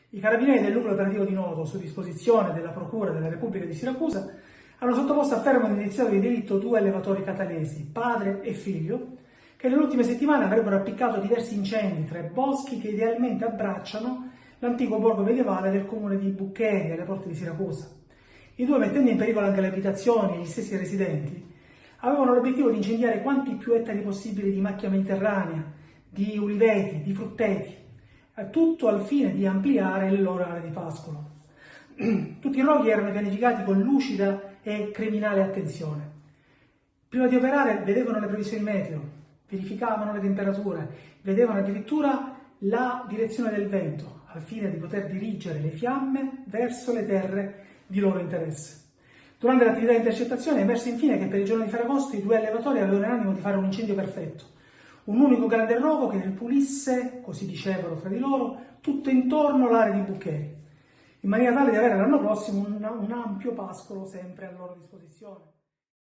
I carabinieri del nucleo operativo di Noto, su disposizione della Procura della Repubblica di Siracusa, hanno sottoposto a fermo indiziato di delitto 2 allevatori catanesi, padre e figlio, che nelle ultime settimane avrebbero appiccato diversi incendi tra i boschi che idealmente abbracciano l'antico borgo medievale del comune di Buccheri, alle porte di Siracusa. I due, mettendo in pericolo anche le abitazioni e gli stessi residenti, avevano l'obiettivo di incendiare quanti più ettari possibili di macchia mediterranea, di uliveti, di frutteti, tutto al fine di ampliare le loro aree di pascolo. Tutti i roghi erano pianificati con lucida e criminale attenzione. Prima di operare vedevano le previsioni meteo, verificavano le temperature, vedevano addirittura la direzione del vento, al fine di poter dirigere le fiamme verso le terre di loro interesse. Durante l'attività di intercettazione è emerso infine che per il giorno di Ferragosto i due allevatori avevano in animo di fare un incendio perfetto, un unico grande rogo che ripulisse, così dicevano fra di loro, tutto intorno l'area di Buccheri, in maniera tale di avere l'anno prossimo un ampio pascolo sempre a loro disposizione.